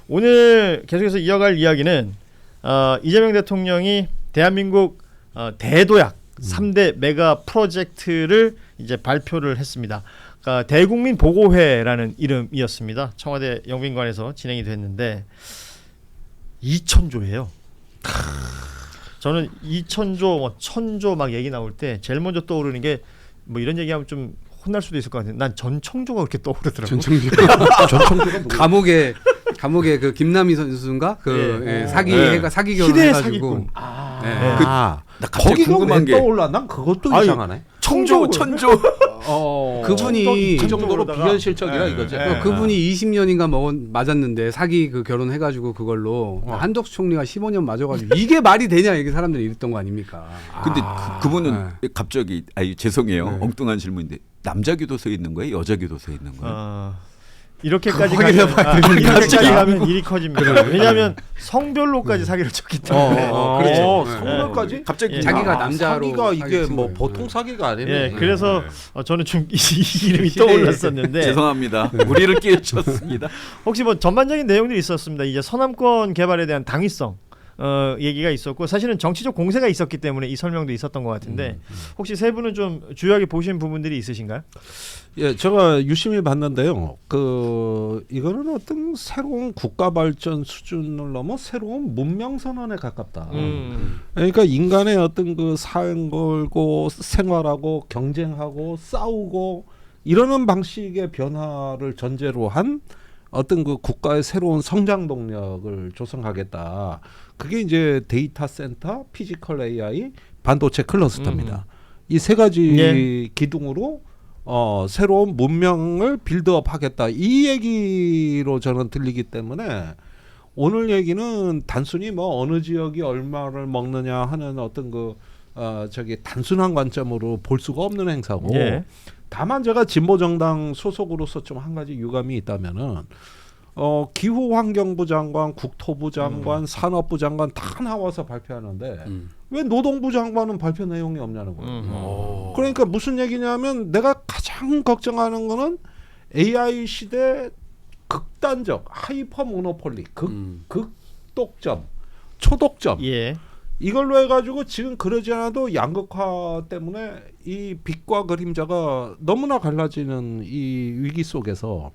오늘 계속해서 이어갈 이야기는 이재명 대통령이 대한민국 대도약 3대 메가 프로젝트를 이제 발표를 했습니다. 그러니까 대국민 보고회라는 이름이었습니다. 청와대 영빈관에서 진행이 됐는데 2,000조예요. 저는 2,000조, 뭐 1,000조 막 얘기 나올 때 제일 먼저 떠오르는 게 뭐 이런 얘기하면 좀 혼날 수도 있을 것 같은데 난 전청조가 그렇게 떠오르더라고. 전청조. 감옥에 그 김남희 선수인가 그 사기 결혼해가지고. 나 갑자기 거기가 궁금한 게 떠올라? 난 그것도 이상하네. 천조. 그분이 그 정도로 비현실적이라 이거죠. 그분이 20년인가 맞았는데 사기 그 결혼해가지고 그걸로 한덕수 총리가 15년 맞아가지고 이게 말이 되냐 이게 사람들이 이랬던 거 아닙니까? 근데 그분은 갑자기 죄송해요. 엉뚱한 질문인데 남자 교도소에 있는 거예요? 여자 교도소에 있는 거예요? 이렇게까지 가면 일이 커집니다. 왜냐하면 성별로까지 사기를 쳤기 때문에. 그렇죠. 성별까지? 갑자기 자기가 남자로 사기가 이게 뭐 보통 사기가 아니네. 예, 그래서 저는 좀 이 이름이 떠올랐었는데 죄송합니다. 우리를 끼우쳤습니다. 혹시 뭐 전반적인 내용들이 있었습니다. 이제 서남권 개발에 대한 당위성 얘기가 있었고 사실은 정치적 공세가 있었기 때문에 이 설명도 있었던 것 같은데 혹시 세 분은 좀 주요하게 보신 부분들이 있으신가요? 예, 제가 유심히 봤는데요. 이거는 어떤 새로운 국가 발전 수준을 넘어 새로운 문명 선언에 가깝다. 그러니까 인간의 어떤 그 삶 걸고 생활하고 경쟁하고 싸우고 이러는 방식의 변화를 전제로 한 어떤 그 국가의 새로운 성장 동력을 조성하겠다. 그게 이제 데이터 센터, 피지컬 AI, 반도체 클러스터입니다. 이 세 가지 기둥으로 새로운 문명을 빌드업하겠다. 이 얘기로 저는 들리기 때문에 오늘 얘기는 단순히 뭐 어느 지역이 얼마를 먹느냐 하는 어떤 단순한 관점으로 볼 수가 없는 행사고. 다만 제가 진보정당 소속으로서 좀 한 가지 유감이 있다면은 기후환경부 장관, 국토부 장관, 산업부 장관 다 나와서 발표하는데 왜 노동부 장관은 발표 내용이 없냐는 거예요. 그러니까 무슨 얘기냐면 내가 가장 걱정하는 거는 AI 시대 극단적 하이퍼 모노폴리, 극독점, 초독점. 이걸로 해가지고 지금 그러지 않아도 양극화 때문에 이 빛과 그림자가 너무나 갈라지는 이 위기 속에서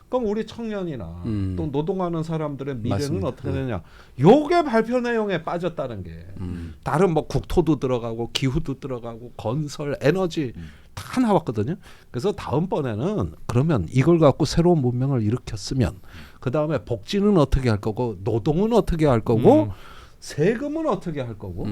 그럼 우리 청년이나 또 노동하는 사람들의 미래는 맞습니다. 어떻게 되냐? 요게 발표 내용에 빠졌다는 게 다른 뭐 국토도 들어가고 기후도 들어가고 건설, 에너지 다 나왔거든요. 그래서 다음번에는 그러면 이걸 갖고 새로운 문명을 일으켰으면 그 다음에 복지는 어떻게 할 거고 노동은 어떻게 할 거고 세금은 어떻게 할 거고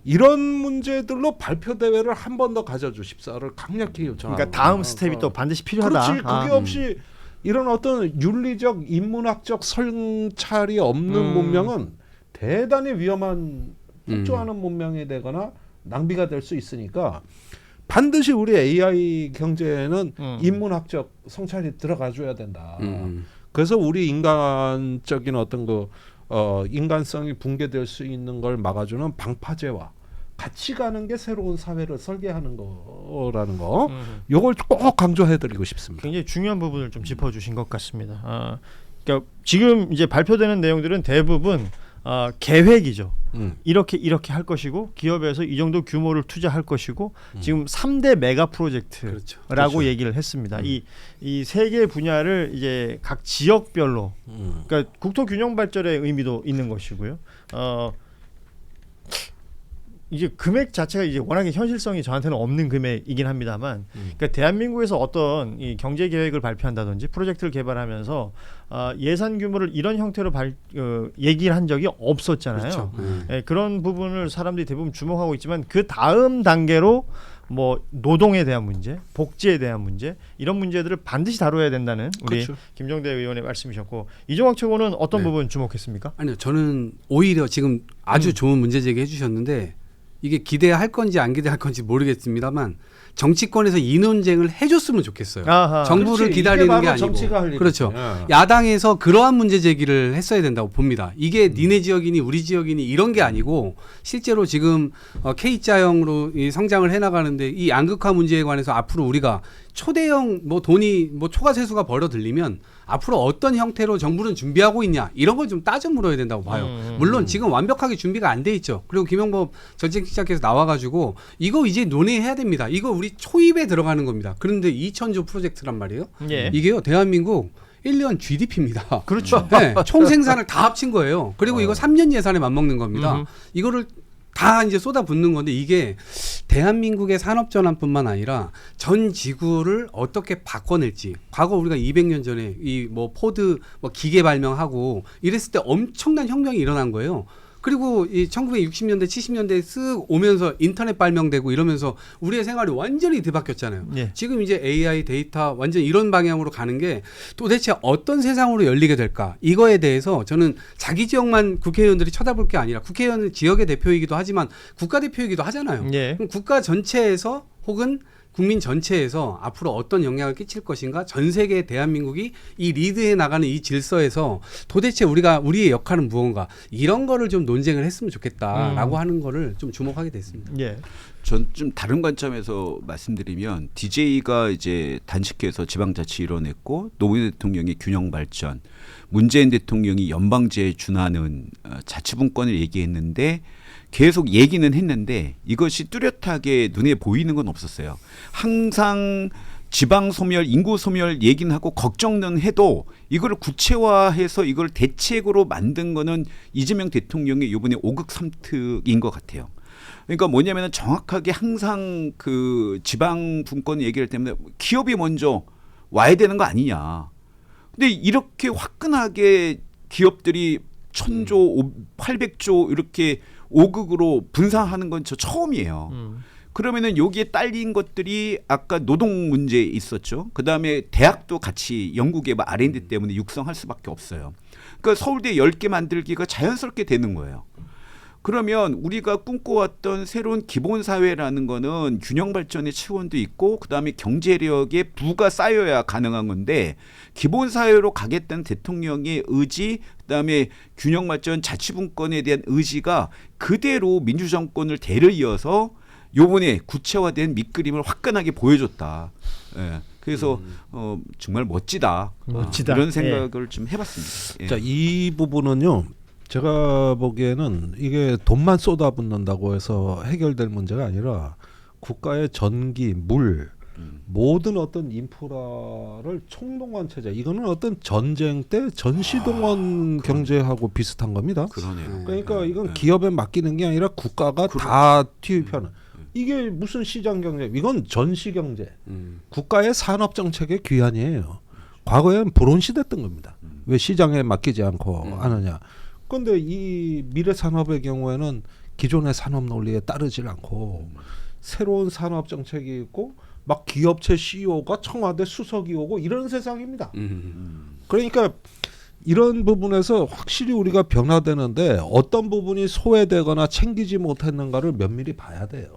이런 문제들로 발표 대회를 한 번 더 가져주십사를 강력히 요청합니다. 그러니까 다음 스텝이 또 반드시 필요하다. 그렇지. 그게 없이 이런 어떤 윤리적 인문학적 성찰이 없는 문명은 대단히 위험한 폭주하는 문명이 되거나 낭비가 될 수 있으니까 반드시 우리 AI 경제에는 인문학적 성찰이 들어가줘야 된다. 그래서 우리 인간적인 어떤 인간성이 붕괴될 수 있는 걸 막아주는 방파제와 같이 가는 게 새로운 사회를 설계하는 거라는 거. 요걸 꼭 강조해드리고 싶습니다. 굉장히 중요한 부분을 좀 짚어주신 것 같습니다. 그러니까 지금 이제 발표되는 내용들은 대부분 계획이죠. 이렇게 할 것이고 기업에서 이 정도 규모를 투자할 것이고 지금 3대 메가 프로젝트라고 얘기를 했습니다. 이 세 개 분야를 이제 각 지역별로 그러니까 국토 균형 발전의 의미도 있는 것이고요. 이제 금액 자체가 이제 워낙에 현실성이 저한테는 없는 금액이긴 합니다만, 그러니까 대한민국에서 어떤 이 경제 계획을 발표한다든지 프로젝트를 개발하면서 예산 규모를 이런 형태로 얘기를 한 적이 없었잖아요. 그렇죠. 그런 부분을 사람들이 대부분 주목하고 있지만 그 다음 단계로 뭐 노동에 대한 문제, 복지에 대한 문제 이런 문제들을 반드시 다뤄야 된다는 우리 김종대 의원의 말씀이셨고 이종학 최고는 어떤 부분 주목했습니까? 아니요, 저는 오히려 지금 아주 좋은 문제 제기해 주셨는데 이게 기대할 건지 안 기대할 건지 모르겠습니다만 정치권에서 이 논쟁을 해줬으면 좋겠어요. 정부를 그렇지, 기다리는 게 아니고. 정치가 할 일이지. 그렇죠. 야당에서 그러한 문제 제기를 했어야 된다고 봅니다. 이게 니네 지역이니 우리 지역이니 이런 게 아니고 실제로 지금 K자형으로 성장을 해나가는데 이 양극화 문제에 관해서 앞으로 우리가 초대형 뭐 돈이 뭐 초과세수가 벌어들리면 앞으로 어떤 형태로 정부는 준비하고 있냐 이런 걸 좀 따져 물어야 된다고 봐요. 물론 지금 완벽하게 준비가 안 돼 있죠. 그리고 김영법 전직자께서 나와가지고 이거 이제 논의해야 됩니다. 이거 우리 초입에 들어가는 겁니다. 그런데 2,000조 프로젝트란 말이에요. 예. 이게요 대한민국 1년 GDP입니다. 그렇죠. 네, 총 생산을 다 합친 거예요. 그리고 이거 3년 예산에 맞먹는 겁니다. 이거를 다 이제 쏟아붓는 건데 이게 대한민국의 산업전환뿐만 아니라 전 지구를 어떻게 바꿔낼지. 과거 우리가 200년 전에 이 뭐 포드 뭐 기계 발명하고 이랬을 때 엄청난 혁명이 일어난 거예요. 그리고 이 1960년대 70년대에 쓱 오면서 인터넷 발명되고 이러면서 우리의 생활이 완전히 뒤바뀌었잖아요. 예. 지금 이제 AI 데이터 완전 이런 방향으로 가는 게 도대체 어떤 세상으로 열리게 될까? 이거에 대해서 저는 자기 지역만 국회의원들이 쳐다볼 게 아니라 국회의원은 지역의 대표이기도 하지만 국가대표이기도 하잖아요. 예. 그럼 국가 전체에서 혹은 국민 전체에서 앞으로 어떤 영향을 끼칠 것인가? 전 세계 대한민국이 이 리드해 나가는 이 질서에서 도대체 우리의 역할은 무언가? 이런 거를 좀 논쟁을 했으면 좋겠다라고 하는 거를 좀 주목하게 됐습니다. 예. 전 좀 다른 관점에서 말씀드리면 DJ가 이제 단식해서 지방자치 이뤄냈고 노무현 대통령이 균형 발전, 문재인 대통령이 연방제에 준하는 자치분권을 얘기했는데 계속 얘기는 했는데 이것이 뚜렷하게 눈에 보이는 건 없었어요. 항상 지방 소멸, 인구 소멸 얘기는 하고 걱정은 해도 이걸 구체화해서 이걸 대책으로 만든 거는 이재명 대통령의 이번에 5극 3특인 것 같아요. 그러니까 뭐냐면은 정확하게 항상 그 지방 분권 얘기할 때문에 기업이 먼저 와야 되는 거 아니냐. 근데 이렇게 화끈하게 기업들이 1,000조, 800조 이렇게 5극으로 분산하는 건 저 처음이에요. 그러면은 여기에 딸린 것들이 아까 노동 문제 있었죠. 그다음에 대학도 같이 영국의 R&D 때문에 육성할 수밖에 없어요. 그러니까 서울대 10개 만들기가 자연스럽게 되는 거예요. 그러면 우리가 꿈꿔왔던 새로운 기본사회라는 거는 균형 발전의 차원도 있고 그다음에 경제력의 부가 쌓여야 가능한 건데 기본사회로 가겠다는 대통령의 의지 그다음에 균형 발전 자치분권에 대한 의지가 그대로 민주정권을 대를 이어서 요번에 구체화된 밑그림을 화끈하게 보여줬다. 예. 그래서 정말 멋지다. 멋지다. 이런 생각을 좀 해봤습니다. 예. 자, 이 부분은요. 제가 보기에는 이게 돈만 쏟아붓는다고 해서 해결될 문제가 아니라 국가의 전기, 물, 모든 어떤 인프라를 총동원 체제. 이거는 어떤 전쟁 때 전시동원 경제하고 비슷한 겁니다. 그러네요. 그러니까 이건 기업에 맡기는 게 아니라 국가가 다 투입하는. 이게 무슨 시장 경제? 이건 전시 경제. 국가의 산업 정책의 귀환이에요. 과거에는 불온 시대였던 겁니다. 왜 시장에 맡기지 않고 하느냐? 그런데 이 미래 산업의 경우에는 기존의 산업 논리에 따르지 않고 새로운 산업 정책이 있고 막 기업체 CEO가 청와대 수석이 오고 이런 세상입니다. 그러니까 이런 부분에서 확실히 우리가 변화되는데 어떤 부분이 소외되거나 챙기지 못했는가를 면밀히 봐야 돼요.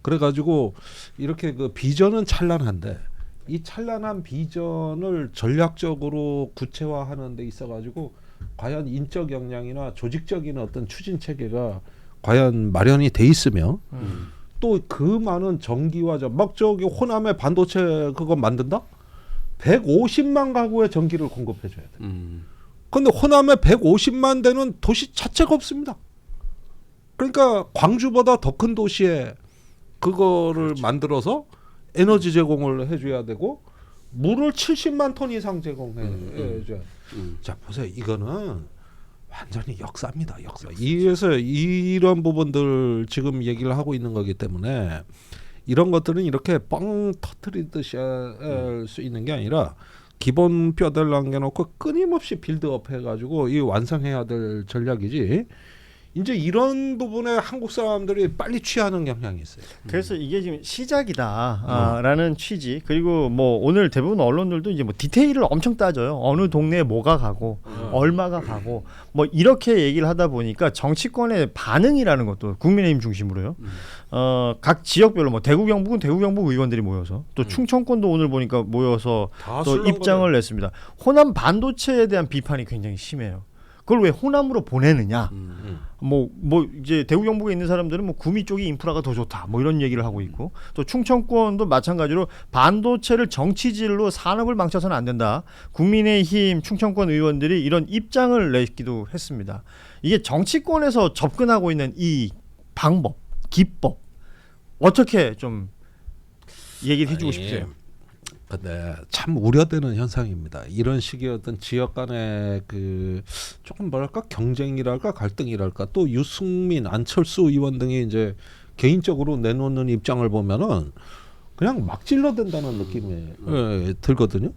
그래가지고 이렇게 그 비전은 찬란한데 이 찬란한 비전을 전략적으로 구체화하는 데 있어가지고 과연 인적 역량이나 조직적인 어떤 추진 체계가 과연 마련이 돼 있으며 또 그 많은 전기와 막 저기 호남에 반도체 그거 만든다? 150만 가구의 전기를 공급해 줘야 돼. 그런데 호남에 150만 대는 도시 자체가 없습니다. 그러니까 광주보다 더 큰 도시에 그거를 그렇죠. 만들어서 에너지 제공을 해줘야 되고 물을 70만 톤 이상 제공해줘야 돼. 자 보세요. 이거는 완전히 역사입니다. 역사. 이래서 이런 부분들 지금 얘기를 하고 있는 거기 때문에 이런 것들은 이렇게 뻥 터트리듯이 할 수 있는 게 아니라 기본 뼈대를 남겨놓고 끊임없이 빌드업 해가지고 이 완성해야 될 전략이지. 이제 이런 부분에 한국 사람들이 빨리 취하는 경향이 있어요. 그래서 이게 지금 시작이다라는 취지. 그리고 뭐 오늘 대부분 언론들도 이제 뭐 디테일을 엄청 따져요. 어느 동네에 뭐가 가고 얼마가 가고 뭐 이렇게 얘기를 하다 보니까 정치권의 반응이라는 것도 국민의힘 중심으로요. 각 지역별로 뭐 대구 경북은 대구 경북 의원들이 모여서 또 충청권도 오늘 보니까 모여서 또 입장을 냈습니다. 호남 반도체에 대한 비판이 굉장히 심해요. 그걸 왜 호남으로 보내느냐? 뭐 이제 대구 경북에 있는 사람들은 뭐 구미 쪽이 인프라가 더 좋다. 뭐 이런 얘기를 하고 있고 또 충청권도 마찬가지로 반도체를 정치질로 산업을 망쳐서는 안 된다. 국민의힘 충청권 의원들이 이런 입장을 내기도 했습니다. 이게 정치권에서 접근하고 있는 이 방법, 기법 어떻게 좀 얘기를 해주고 싶으세요? 근데 참 우려되는 현상입니다. 이런 식의 어떤 지역 간의 그 조금 뭐랄까 경쟁이랄까 갈등이랄까 또 유승민, 안철수 의원 등이 이제 개인적으로 내놓는 입장을 보면은 그냥 막 찔러댄다는 느낌이 들거든요.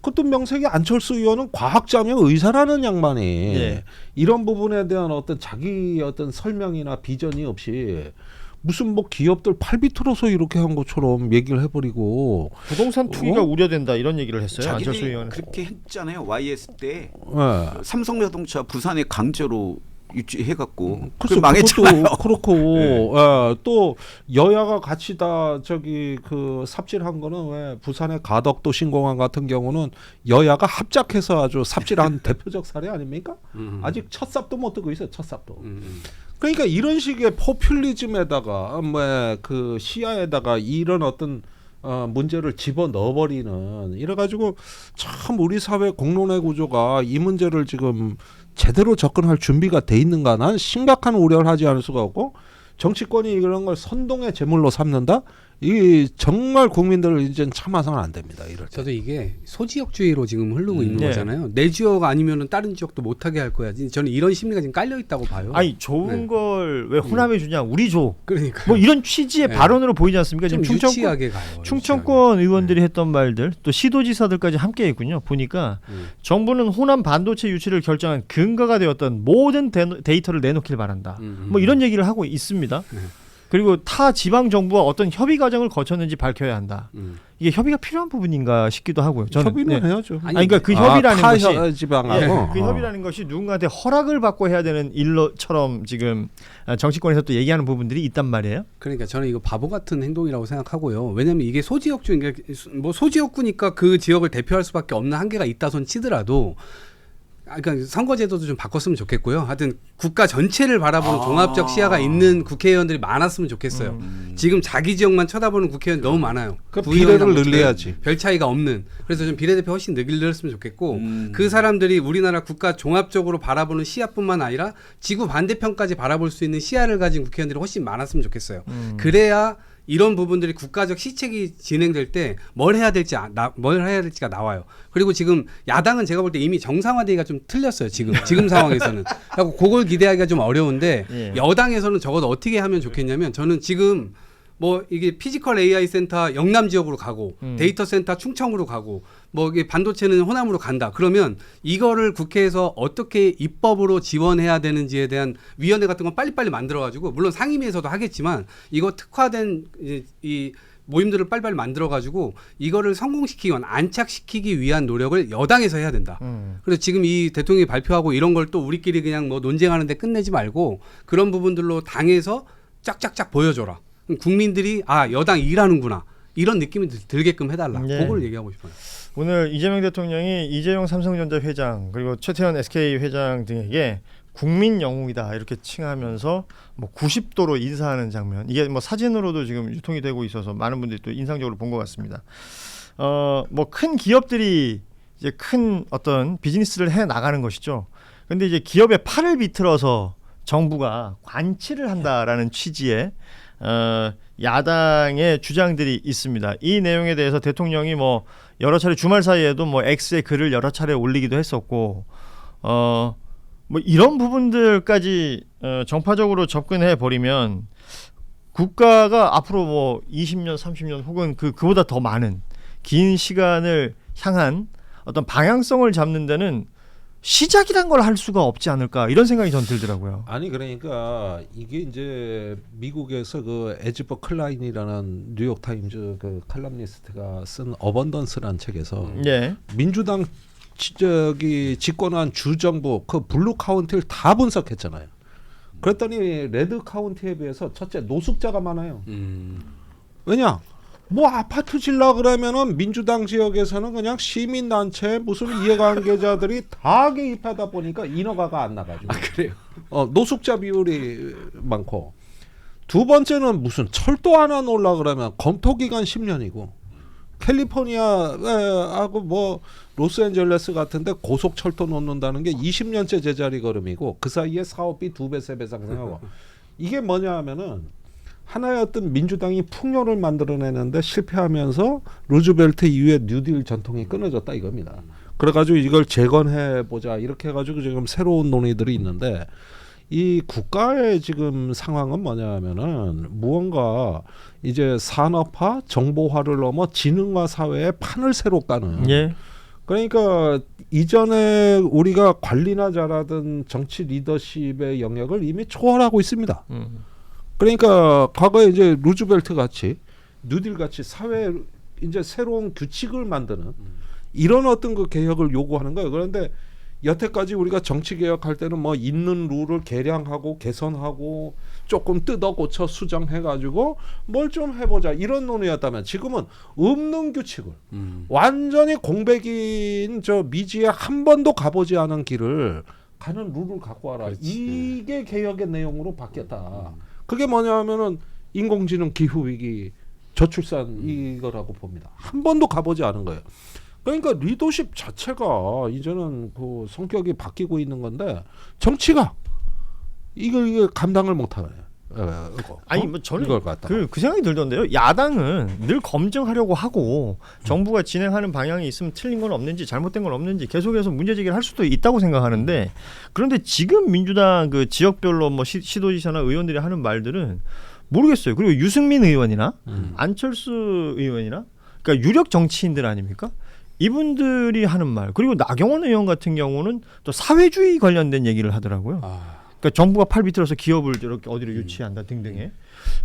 그것도 명색이 안철수 의원은 과학자며 의사라는 양반이 예. 이런 부분에 대한 어떤 자기 어떤 설명이나 비전이 없이 무슨 뭐 기업들 팔비 틀어서 이렇게 한 것처럼 얘기를 해버리고 부동산 투기가 우려된다 이런 얘기를 했어요. 안철수 자기들이 의원은. 그렇게 했잖아요. YS 때 네. 삼성자동차 부산에 강제로 유치해갖고 그 글쎄, 망했잖아요. 그것도 그렇고 네. 예, 또 여야가 같이 다 저기 그 삽질한 거는 왜 부산의 가덕도 신공항 같은 경우는 여야가 합작해서 아주 삽질한 대표적 사례 아닙니까? 아직 첫 삽도 못 뜨고 있어요. 첫 삽도. 그러니까 이런 식의 포퓰리즘에다가 뭐 그 시야에다가 이런 어떤 문제를 집어 넣어버리는 이래가지고 참 우리 사회 공론의 구조가 이 문제를 지금 제대로 접근할 준비가 돼 있는가 난 심각한 우려를 하지 않을 수가 없고 정치권이 이런 걸 선동의 제물로 삼는다? 이 정말 국민들을 이제 참아서는 안 됩니다. 이럴 때. 저도 이게 소지역주의로 지금 흐르고 있는 네. 거잖아요. 내 지역 아니면은 다른 지역도 못하게 할 거야. 저는 이런 심리가 지금 깔려 있다고 봐요. 아니 좋은 네. 걸 왜 호남에 주냐? 우리 줘. 그러니까 뭐 이런 취지의 네. 발언으로 보이지 않습니까? 좀 지금 유치하게 가요. 충청권 의원들이 했던 말들 또 시도지사들까지 함께 했군요. 보니까 정부는 호남 반도체 유치를 결정한 근거가 되었던 모든 데이터를 내놓길 바란다. 뭐 이런 얘기를 하고 있습니다. 그리고 타 지방 정부와 어떤 협의 과정을 거쳤는지 밝혀야 한다. 이게 협의가 필요한 부분인가 싶기도 하고요. 저는 협의는 네. 해야죠. 아니 그러니까 그 협의라는 것이 지방하고 그 협의라는 것이 누군가한테 허락을 받고 해야 되는 일로처럼 지금 정치권에서 또 얘기하는 부분들이 있단 말이에요. 그러니까 저는 이거 바보 같은 행동이라고 생각하고요. 왜냐하면 이게 소지역주, 그러니까 뭐 소지역구니까 그 지역을 대표할 수밖에 없는 한계가 있다 손 치더라도. 그러니까 선거제도도 좀 바꿨으면 좋겠고요. 하여튼 국가 전체를 바라보는 종합적 시야가 있는 국회의원들이 많았으면 좋겠어요. 지금 자기 지역만 쳐다보는 국회의원 너무 많아요. 그 비례를 늘려야지. 별 차이가 없는. 그래서 좀 비례대표 훨씬 늘렸으면 좋겠고 그 사람들이 우리나라 국가 종합적으로 바라보는 시야뿐만 아니라 지구 반대편까지 바라볼 수 있는 시야를 가진 국회의원들이 훨씬 많았으면 좋겠어요. 그래야 이런 부분들이 국가적 시책이 진행될 때 뭘 해야 될지가 나와요. 그리고 지금 야당은 제가 볼 때 이미 정상화되기가 좀 틀렸어요. 지금 상황에서는. 그래서 그걸 기대하기가 좀 어려운데 예. 여당에서는 적어도 어떻게 하면 좋겠냐면 저는 지금 뭐 이게 피지컬 AI 센터 영남 지역으로 가고 데이터 센터 충청으로 가고 뭐 이게 반도체는 호남으로 간다. 그러면 이거를 국회에서 어떻게 입법으로 지원해야 되는지에 대한 위원회 같은 건 빨리빨리 만들어 가지고 물론 상임위에서도 하겠지만 이거 특화된 이 모임들을 빨리빨리 만들어 가지고 이거를 성공시키기 위한 안착시키기 위한 노력을 여당에서 해야 된다. 그래서 지금 이 대통령이 발표하고 이런 걸 또 우리끼리 그냥 뭐 논쟁하는데 끝내지 말고 그런 부분들로 당에서 쫙쫙쫙 보여줘라. 국민들이 아 여당 일하는구나 이런 느낌이 들게끔 해달라. 네. 그걸 얘기하고 싶어요. 오늘 이재명 대통령이 이재용 삼성전자 회장 그리고 최태원 SK 회장 등에게 국민 영웅이다 이렇게 칭하면서 뭐 90도로 인사하는 장면 이게 뭐 사진으로도 지금 유통이 되고 있어서 많은 분들이 또 인상적으로 본 것 같습니다. 뭐 큰 기업들이 이제 큰 어떤 비즈니스를 해 나가는 것이죠. 근데 이제 기업의 팔을 비틀어서 정부가 관치를 한다라는 취지의 야당의 주장들이 있습니다. 이 내용에 대해서 대통령이 뭐 여러 차례 주말 사이에도 뭐 X에 글을 여러 차례 올리기도 했었고, 뭐 이런 부분들까지 정파적으로 접근해 버리면 국가가 앞으로 뭐 20년, 30년 혹은 그보다 더 많은 긴 시간을 향한 어떤 방향성을 잡는 데는 시작이란 걸 할 수가 없지 않을까 이런 생각이 전 들더라고요. 아니 그러니까 이게 이제 미국에서 그 에즈버 클라인이라는 뉴욕 타임즈 그 칼럼니스트가 쓴 어번던스라는 책에서 예. 민주당 저기 집권한 주정부 그 블루 카운티를 다 분석했잖아요. 그랬더니 레드 카운티에 비해서 첫째 노숙자가 많아요. 왜냐? 뭐 아파트 질라 그러면은 민주당 지역에서는 그냥 시민단체 무슨 이해관계자들이 다 개입하다 보니까 인허가가 안 나가지고. 그래요. 노숙자 비율이 많고. 두 번째는 무슨 철도 하나 놓으려 그러면 검토 기간 10년이고. 캘리포니아하고 뭐 로스앤젤레스 같은데 고속철도 놓는다는 게 20년째 제자리 걸음이고 그 사이에 사업비 2배, 3배 상승하고. 이게 뭐냐 하면은 하나의 어떤 민주당이 풍요를 만들어내는데 실패하면서 루즈벨트 이후에 뉴딜 전통이 끊어졌다 이겁니다. 그래가지고 이걸 재건해보자 이렇게 해가지고 지금 새로운 논의들이 있는데 이 국가의 지금 상황은 뭐냐 하면은 무언가 이제 산업화, 정보화를 넘어 지능화 사회의 판을 새로 까는 예. 그러니까 이전에 우리가 관리나 잘하던 정치 리더십의 영역을 이미 초월하고 있습니다. 그러니까 과거에 이제 루즈벨트 같이 뉴딜 같이 사회 이제 새로운 규칙을 만드는 이런 어떤 그 개혁을 요구하는 거예요. 그런데 여태까지 우리가 정치 개혁할 때는 뭐 있는 룰을 개량하고 개선하고 조금 뜯어 고쳐 수정해 가지고 뭘 좀 해보자 이런 논의였다면 지금은 없는 규칙을 완전히 공백인 저 미지에 한 번도 가보지 않은 길을 가는 룰을 갖고 와라. 이게 개혁의 내용으로 바뀌었다. 그게 뭐냐면은 인공지능 기후 위기 저출산 이거라고 봅니다. 한 번도 가보지 않은 거예요. 그러니까 리더십 자체가 이제는 그 성격이 바뀌고 있는 건데 정치가 이걸 감당을 못하네. 아니 뭐 저는 이걸 갖다가. 그 생각이 들던데요. 야당은 늘 검증하려고 하고 정부가 진행하는 방향이 있으면 틀린 건 없는지 잘못된 건 없는지 계속해서 문제제기를 할 수도 있다고 생각하는데 그런데 지금 민주당 그 지역별로 뭐 시도지사나 의원들이 하는 말들은 모르겠어요. 그리고 유승민 의원이나 안철수 의원이나 그러니까 유력 정치인들 아닙니까? 이분들이 하는 말 그리고 나경원 의원 같은 경우는 또 사회주의 관련된 얘기를 하더라고요. 그러니까 정부가 팔 비틀어서 기업을 이렇게 어디로 유치한다 등등의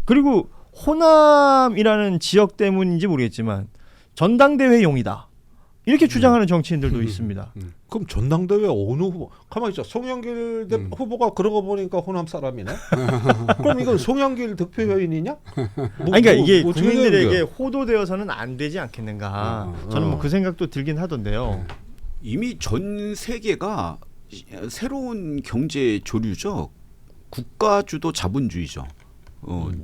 그리고 호남이라는 지역 때문인지 모르겠지만 전당대회용이다 이렇게 주장하는 정치인들도 있습니다. 그럼 전당대회 어느 후보? 가만히 있어. 송영길 후보가 그러고 보니까 호남 사람이네. 그럼 이건 송영길 득표효인이냐? 아니, 그러니까 이게 어떻게 국민들에게 되는 거야? 호도되어서는 안 되지 않겠는가. 저는 뭐 그 생각도 들긴 하던데요. 이미 전 세계가 새로운 경제 조류죠. 국가주도 자본주의죠.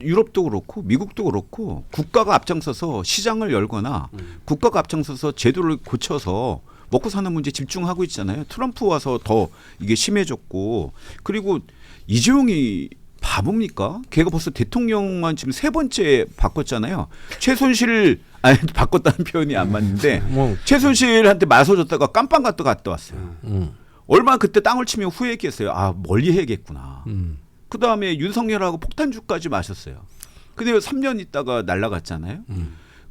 유럽도 그렇고 미국도 그렇고 국가가 앞장서서 시장을 열거나 국가가 앞장서서 제도를 고쳐서 먹고 사는 문제에 집중하고 있잖아요. 트럼프 와서 더 이게 심해졌고 그리고 이재용이 바보입니까? 걔가 벌써 대통령만 지금 3번째 바꿨잖아요. 최순실 아니 바꿨다는 표현이 안 맞는데 최순실한테 맞서줬다가 깜빵 갔다 왔어요. 얼마나 그때 땅을 치면 후회했겠어요. 아 멀리 해야겠구나. 그 다음에 윤석열하고 폭탄주까지 마셨어요. 근데 3년 있다가 날아갔잖아요.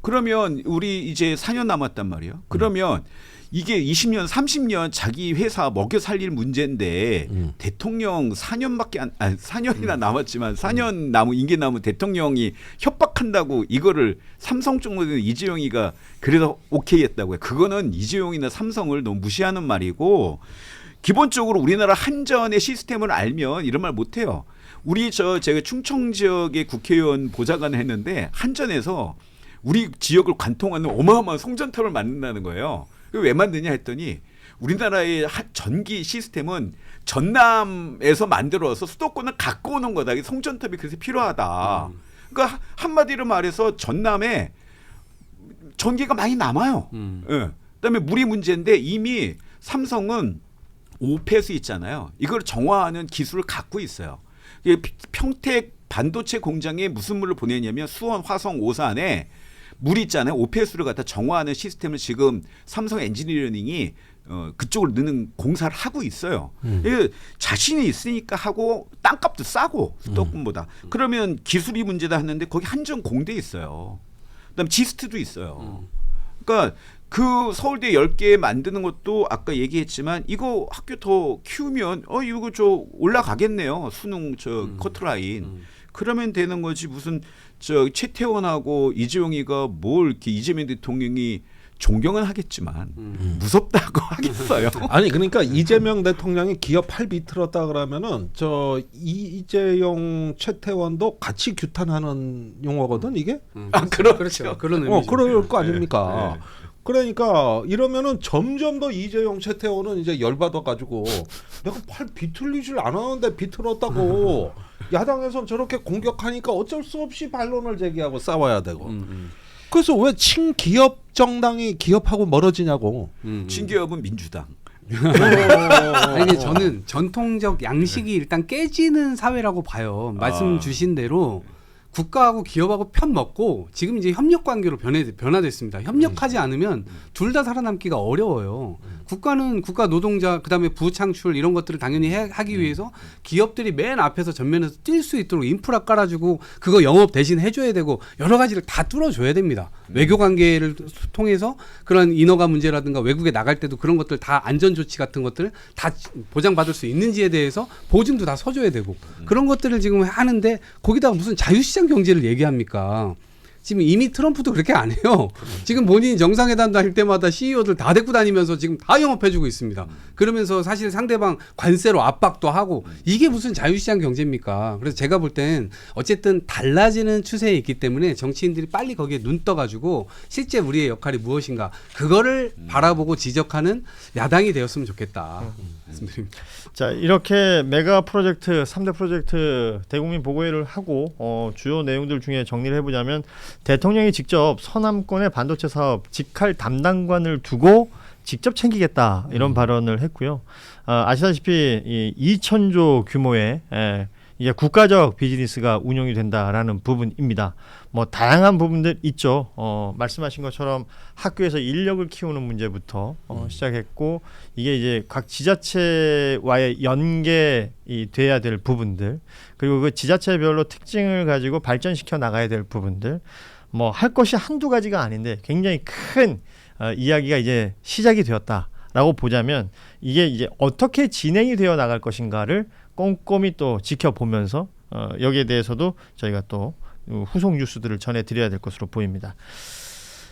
그러면 우리 이제 4년 남았단 말이에요. 그러면 이게 20년, 30년 자기 회사 먹여 살릴 문제인데 대통령 4년이나 남았지만 4년 임기 남은 대통령이 협박한다고 이거를 삼성 쪽으로는 이재용이가 그래서 오케이 했다고요. 그거는 이재용이나 삼성을 너무 무시하는 말이고 기본적으로 우리나라 한전의 시스템을 알면 이런 말 못해요. 제가 충청 지역의 국회의원 보좌관을 했는데 한전에서 우리 지역을 관통하는 어마어마한 송전탑을 만든다는 거예요. 왜 만드냐 했더니 우리나라의 전기 시스템은 전남에서 만들어서 수도권을 갖고 오는 거다. 송전탑이 그래서 필요하다. 그러니까 한마디로 말해서 전남에 전기가 많이 남아요. 예. 그다음에 물이 문제인데 이미 삼성은 오페스 있잖아요. 이걸 정화하는 기술을 갖고 있어요. 평택 반도체 공장에 무슨 물을 보내냐면 수원, 화성, 오산에 물 있잖아요. 오페스를 갖다 정화하는 시스템을 지금 삼성 엔지니어링이 그쪽으로 넣는 공사를 하고 있어요. 자신이 있으니까 하고 땅값도 싸고 수도권보다. 그러면 기술이 문제다 하는데 거기 한전 공대 있어요. 그다음 지스트도 있어요. 그러니까 그 서울대 10개 만드는 것도 아까 얘기했지만 이거 학교 더 키우면 이거 저 올라가겠네요. 수능 커트라인. 그러면 되는 거지 무슨 최태원하고 이재용이가 뭘 이렇게 이재명 대통령이 존경은 하겠지만 무섭다고 하겠어요. 아니 그러니까 이재명 대통령이 기업 팔 비틀었다 그러면은 저 이재용 최태원도 같이 규탄하는 용어거든 이게. 그렇죠. 그런 의미죠. 그럴 거 아닙니까? 그러니까 이러면은 점점 더 이재용 최태원은 이제 열받아 가지고 내가 팔 비틀리질 않았는데 비틀었다고 야당에선 저렇게 공격하니까 어쩔 수 없이 반론을 제기하고 싸워야 되고. 그래서 왜 친기업 정당이 기업하고 멀어지냐고. 친기업은 민주당. 아니, 근데 저는 전통적 양식이 일단 깨지는 사회라고 봐요. 말씀 주신 대로 국가하고 기업하고 편 먹고 지금 이제 협력 관계로 변화됐습니다. 협력하지 않으면 둘 다 살아남기가 어려워요. 국가는 국가 노동자 그다음에 부창출 이런 것들을 당연히 하기 위해서 기업들이 맨 앞에서 전면에서 뛸 수 있도록 인프라 깔아주고 그거 영업 대신 해줘야 되고 여러 가지를 다 뚫어줘야 됩니다. 외교 관계를 통해서 그런 인허가 문제라든가 외국에 나갈 때도 그런 것들 다 안전 조치 같은 것들 다 보장받을 수 있는지에 대해서 보증도 다 서줘야 되고 그런 것들을 지금 하는데 거기다가 무슨 자유시장 경제를 얘기합니까? 지금 이미 트럼프도 그렇게 안 해요. 지금 본인이 정상회담 다닐 때마다 CEO들 다 데리고 다니면서 지금 다 영업해주고 있습니다. 그러면서 사실 상대방 관세로 압박도 하고 이게 무슨 자유시장 경제입니까? 그래서 제가 볼 땐 어쨌든 달라지는 추세에 있기 때문에 정치인들이 빨리 거기에 눈 떠가지고 실제 우리의 역할이 무엇인가 그거를 바라보고 지적하는 야당이 되었으면 좋겠다. 말씀드립니다. 자, 이렇게 메가 프로젝트 3대 프로젝트 대국민 보고회를 하고 주요 내용들 중에 정리를 해보자면 대통령이 직접 서남권의 반도체 사업 직할 담당관을 두고 직접 챙기겠다 이런 발언을 했고요. 아시다시피 2,000조 규모의 이제 국가적 비즈니스가 운영이 된다라는 부분입니다. 뭐 다양한 부분들 있죠. 말씀하신 것처럼 학교에서 인력을 키우는 문제부터 시작했고 이게 이제 각 지자체와의 연계이 돼야 될 부분들 그리고 그 지자체별로 특징을 가지고 발전시켜 나가야 될 부분들 뭐 할 것이 한두 가지가 아닌데 굉장히 큰 이야기가 이제 시작이 되었다라고 보자면 이게 이제 어떻게 진행이 되어 나갈 것인가를 꼼꼼히 또 지켜보면서 여기에 대해서도 저희가 또 후속 뉴스들을 전해드려야 될 것으로 보입니다.